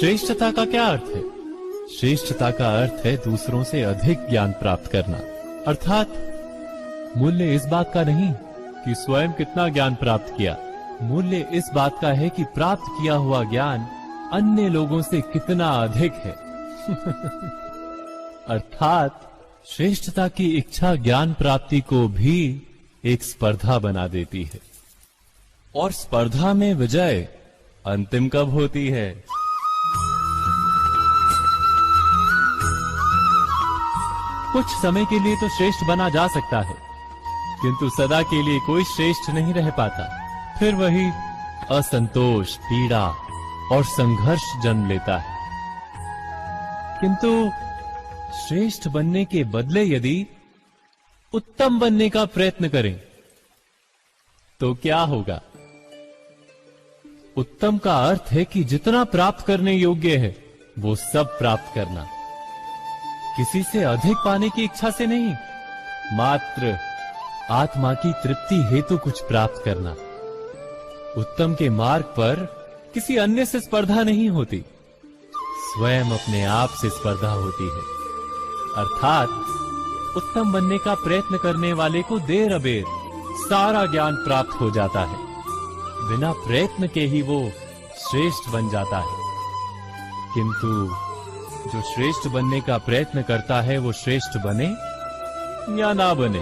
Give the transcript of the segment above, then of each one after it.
श्रेष्ठता का क्या अर्थ है? श्रेष्ठता का अर्थ है दूसरों से अधिक ज्ञान प्राप्त करना। अर्थात मूल्य इस बात का नहीं कि स्वयं कितना ज्ञान प्राप्त किया, मूल्य इस बात का है कि प्राप्त किया हुआ ज्ञान अन्य लोगों से कितना अधिक है। अर्थात श्रेष्ठता की इच्छा ज्ञान प्राप्ति को भी एक स्पर्धा बना देती है। और स्पर्धा में विजय अंतिम कब होती है? कुछ समय के लिए तो श्रेष्ठ बना जा सकता है, किंतु सदा के लिए कोई श्रेष्ठ नहीं रह पाता। फिर वही असंतोष, पीड़ा और संघर्ष जन्म लेता है। किंतु श्रेष्ठ बनने के बदले यदि उत्तम बनने का प्रयत्न करें तो क्या होगा? उत्तम का अर्थ है कि जितना प्राप्त करने योग्य है वो सब प्राप्त करना, किसी से अधिक पाने की इच्छा से नहीं, मात्र आत्मा की तृप्ति हेतु कुछ प्राप्त करना। उत्तम के मार्ग पर किसी अन्य से स्पर्धा नहीं होती, स्वयं अपने आप से स्पर्धा होती है। अर्थात उत्तम बनने का प्रयत्न करने वाले को देर अबेर सारा ज्ञान प्राप्त हो जाता है, बिना प्रयत्न के ही वो श्रेष्ठ बन जाता है। किंतु जो श्रेष्ठ बनने का प्रयत्न करता है वो श्रेष्ठ बने या ना बने,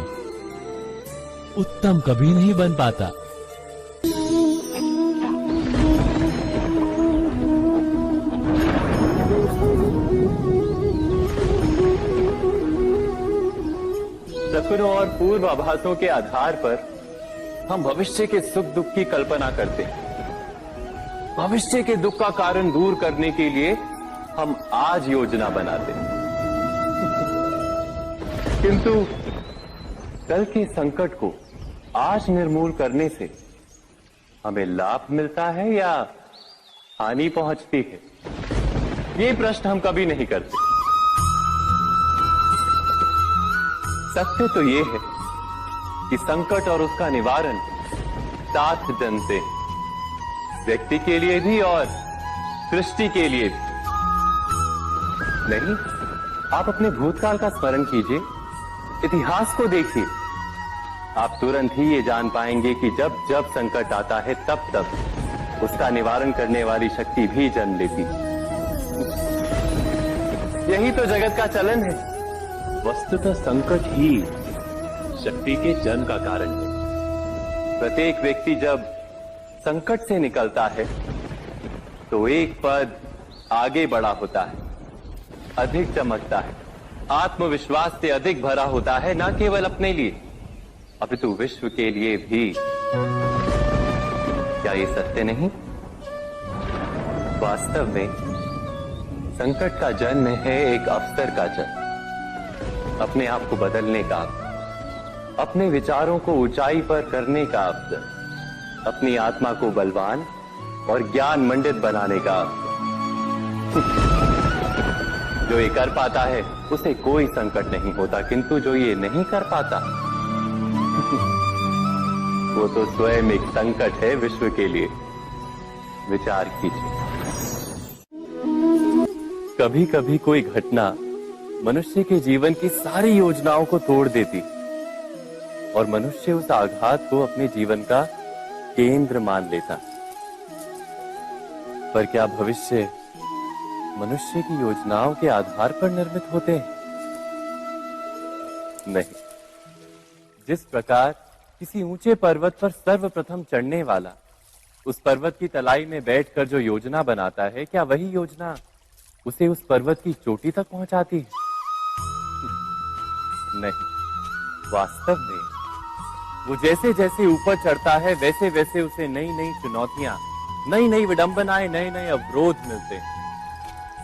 उत्तम कभी नहीं बन पाता। सपनों और पूर्वाभासों के आधार पर हम भविष्य के सुख दुख की कल्पना करते हैं। भविष्य के दुख का कारण दूर करने के लिए हम आज योजना बनाते हैं। किंतु कल के संकट को आज निर्मूल करने से हमें लाभ मिलता है या हानि पहुंचती है, ये प्रश्न हम कभी नहीं करते। सत्य तो ये है कि संकट और उसका निवारण साथ जनते हैं, व्यक्ति के लिए भी और सृष्टि के लिए भी। नहीं, आप अपने भूतकाल का स्मरण कीजिए, इतिहास को देखिए, आप तुरंत ही ये जान पाएंगे कि जब जब संकट आता है तब तब उसका निवारण करने वाली शक्ति भी जन्म लेती है। यही तो जगत का चलन है। वस्तुतः संकट ही शक्ति के जन्म का कारण है। प्रत्येक व्यक्ति जब संकट से निकलता है तो एक पद आगे बढ़ा होता है, अधिक चमकता है, आत्मविश्वास से अधिक भरा होता है, न केवल अपने लिए अपितु विश्व के लिए भी। क्या ये सत्य नहीं? वास्तव में संकट का जन्म है एक अवसर का जन्म, अपने आप को बदलने का, अपने विचारों को ऊंचाई पर करने का अवसर, अपनी आत्मा को बलवान और ज्ञान मंडित बनाने का अवसर। जो ये कर पाता है उसे कोई संकट नहीं होता, किंतु जो ये नहीं कर पाता वो तो स्वयं एक संकट है विश्व के लिए। विचार कीजिए, कभी कभी कोई घटना मनुष्य के जीवन की सारी योजनाओं को तोड़ देती और मनुष्य उस आघात को अपने जीवन का केंद्र मान लेता। पर क्या भविष्य मनुष्य की योजनाओं के आधार पर निर्मित होते हैं? नहीं। जिस प्रकार किसी ऊंचे पर्वत पर सर्वप्रथम चढ़ने वाला उस पर्वत की तलाई में बैठकर जो योजना बनाता है, क्या वही योजना उसे उस पर्वत की चोटी तक पहुंचाती है? नहीं। वास्तव में वो जैसे जैसे ऊपर चढ़ता है वैसे वैसे उसे नई नई चुनौतियां, नई नई विडंबनाएं, नए नए अवरोध मिलते हैं।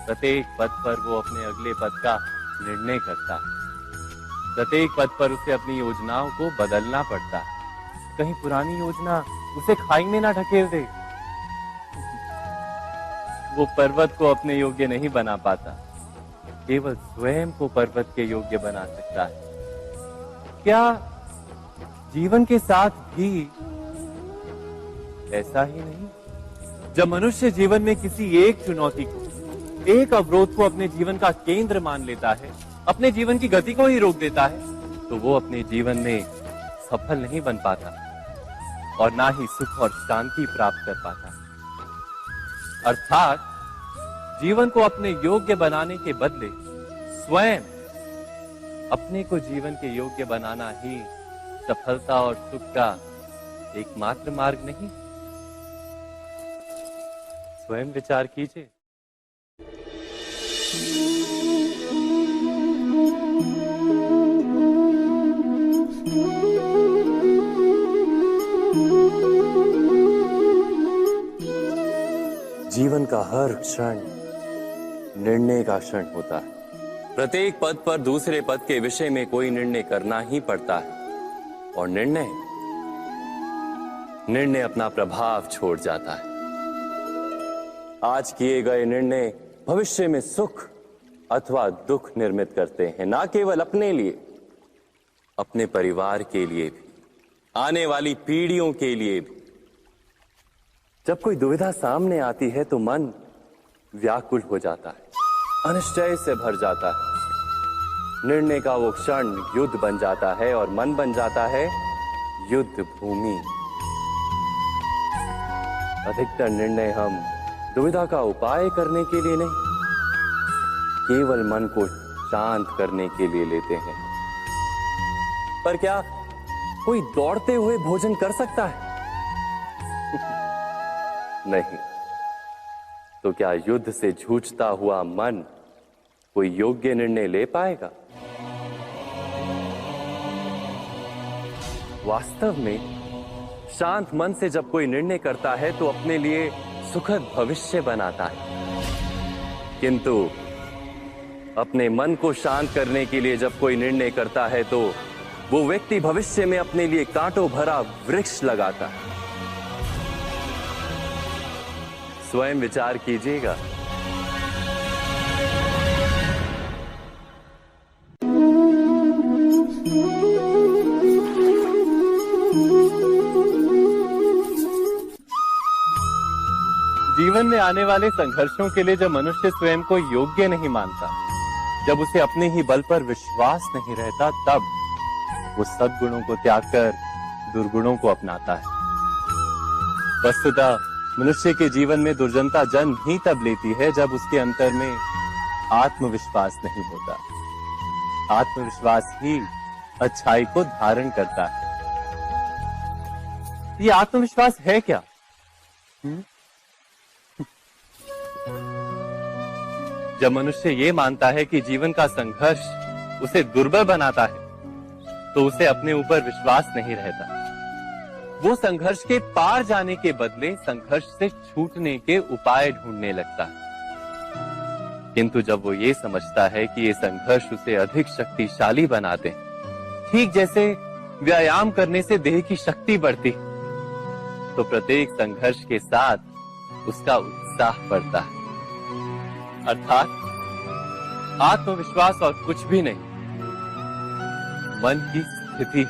प्रत्येक पद पर वो अपने अगले पद का निर्णय करता है। प्रत्येक पद पर उसे अपनी योजनाओं को बदलना पड़ता है। कहीं पुरानी योजना उसे खाई में ना ढकेल दे। वो पर्वत को अपने योग्य नहीं बना पाता, केवल स्वयं को पर्वत के योग्य बना सकता है। क्या जीवन के साथ भी ऐसा ही नहीं? जब मनुष्य जीवन में किसी एक चुनौती को एक अवरोध को अपने जीवन का केंद्र मान लेता है, अपने जीवन की गति को ही रोक देता है, तो वो अपने जीवन में सफल नहीं बन पाता और ना ही सुख और शांति प्राप्त कर पाता। अर्थात जीवन को अपने योग्य बनाने के बदले स्वयं अपने को जीवन के योग्य बनाना ही सफलता और सुख का एकमात्र मार्ग नहीं। स्वयं विचार कीजिए। जीवन का हर क्षण निर्णय का क्षण होता है। प्रत्येक पद पर दूसरे पद के विषय में कोई निर्णय करना ही पड़ता है और निर्णय अपना प्रभाव छोड़ जाता है। आज किए गए निर्णय भविष्य में सुख अथवा दुख निर्मित करते हैं, ना केवल अपने लिए, अपने परिवार के लिए भी, आने वाली पीढ़ियों के लिए भी। जब कोई दुविधा सामने आती है तो मन व्याकुल हो जाता है, अनिश्चय से भर जाता है। निर्णय का वो क्षण युद्ध बन जाता है और मन बन जाता है युद्ध भूमि। अधिकतर निर्णय हम दुविधा का उपाय करने के लिए नहीं, केवल मन को शांत करने के लिए लेते हैं। पर क्या कोई दौड़ते हुए भोजन कर सकता है? नहीं। तो क्या युद्ध से जूझता हुआ मन कोई योग्य निर्णय ले पाएगा? वास्तव में शांत मन से जब कोई निर्णय करता है तो अपने लिए सुखद भविष्य बनाता है, किंतु अपने मन को शांत करने के लिए जब कोई निर्णय करता है तो वो व्यक्ति भविष्य में अपने लिए कांटों भरा वृक्ष लगाता है। स्वयं विचार कीजिएगा। जीवन में आने वाले संघर्षों के लिए जब मनुष्य स्वयं को योग्य नहीं मानता, जब उसे अपने ही बल पर विश्वास नहीं रहता, तब वो सद्गुणों को त्याग कर दुर्गुणों को अपनाता है। वस्तुतः मनुष्य के जीवन में दुर्जनता जन्म ही तब लेती है जब उसके अंतर में आत्मविश्वास नहीं होता। आत्मविश्वास ही अच्छाई को धारण करता है। ये आत्मविश्वास है क्या? जब मनुष्य ये मानता है कि जीवन का संघर्ष उसे दुर्बल बनाता है, तो उसे अपने ऊपर विश्वास नहीं रहता। वो संघर्ष के पार जाने के बदले संघर्ष से छूटने के उपाय ढूंढने लगता है। किंतु जब वो ये समझता है कि ये संघर्ष उसे अधिक शक्तिशाली बनाते हैं, ठीक जैसे व्यायाम करने से देह की शक्ति बढ़ती, तो प्रत्येक संघर्ष के साथ उसका उत्साह बढ़ता है। अर्थात आत्मविश्वास और कुछ भी नहीं, मन की स्थिति,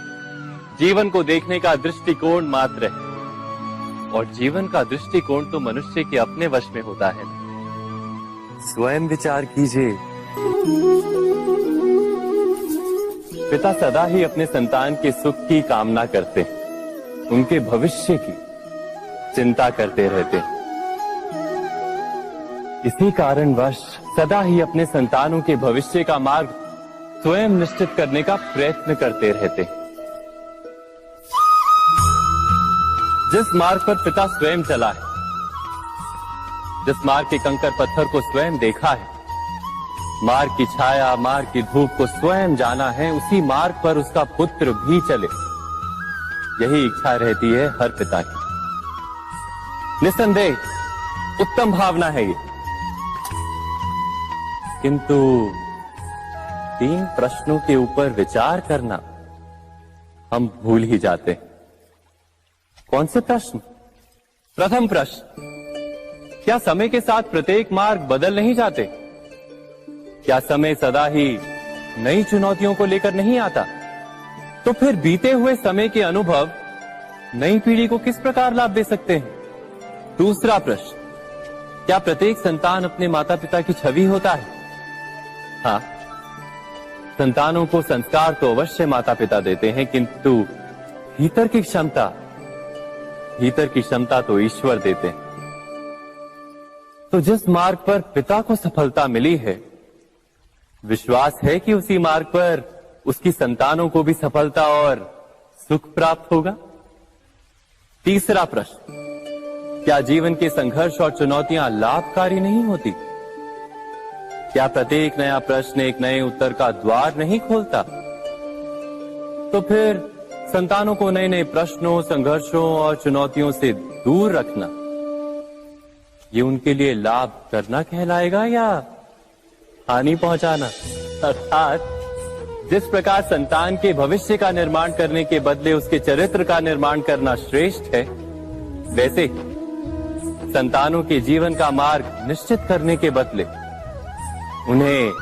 जीवन को देखने का दृष्टिकोण मात्र है। और जीवन का दृष्टिकोण तो मनुष्य के अपने वश में होता है। स्वयं विचार कीजिए। पिता सदा ही अपने संतान के सुख की कामना करते हैं, उनके भविष्य की चिंता करते रहते हैं। इसी कारणवश सदा ही अपने संतानों के भविष्य का मार्ग स्वयं निश्चित करने का प्रयत्न करते रहते हैं। जिस मार्ग पर पिता स्वयं चला है, जिस मार्ग के कंकर पत्थर को स्वयं देखा है, मार्ग की छाया, मार्ग की धूप को स्वयं जाना है, उसी मार्ग पर उसका पुत्र भी चले, यही इच्छा रहती है हर पिता की। निस्संदेह उत्तम भावना है ये। किंतु 3 प्रश्नों के ऊपर विचार करना हम भूल ही जाते हैं। कौन से प्रश्न? प्रथम प्रश्न, क्या समय के साथ प्रत्येक मार्ग बदल नहीं जाते? क्या समय सदा ही नई चुनौतियों को लेकर नहीं आता? तो फिर बीते हुए समय के अनुभव नई पीढ़ी को किस प्रकार लाभ दे सकते हैं? दूसरा प्रश्न, क्या प्रत्येक संतान अपने माता पिता की छवि होता है? हाँ, संतानों को संस्कार तो अवश्य माता पिता देते हैं, किंतु भीतर की क्षमता तो ईश्वर देते हैं। तो जिस मार्ग पर पिता को सफलता मिली है, विश्वास है कि उसी मार्ग पर उसकी संतानों को भी सफलता और सुख प्राप्त होगा। तीसरा प्रश्न, क्या जीवन के संघर्ष और चुनौतियां लाभकारी नहीं होती? क्या प्रत्येक नया प्रश्न एक नए उत्तर का द्वार नहीं खोलता? तो फिर संतानों को नए नए प्रश्नों, संघर्षों और चुनौतियों से दूर रखना, ये उनके लिए लाभ करना कहलाएगा या हानि पहुंचाना? अर्थात जिस प्रकार संतान के भविष्य का निर्माण करने के बदले उसके चरित्र का निर्माण करना श्रेष्ठ है, वैसे संतानों के जीवन का मार्ग निश्चित करने के बदले उन्हें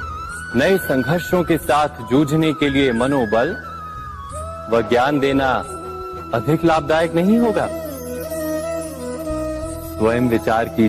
नए संघर्षों के साथ जूझने के लिए मनोबल व ज्ञान देना अधिक लाभदायक नहीं होगा? स्वयं विचार की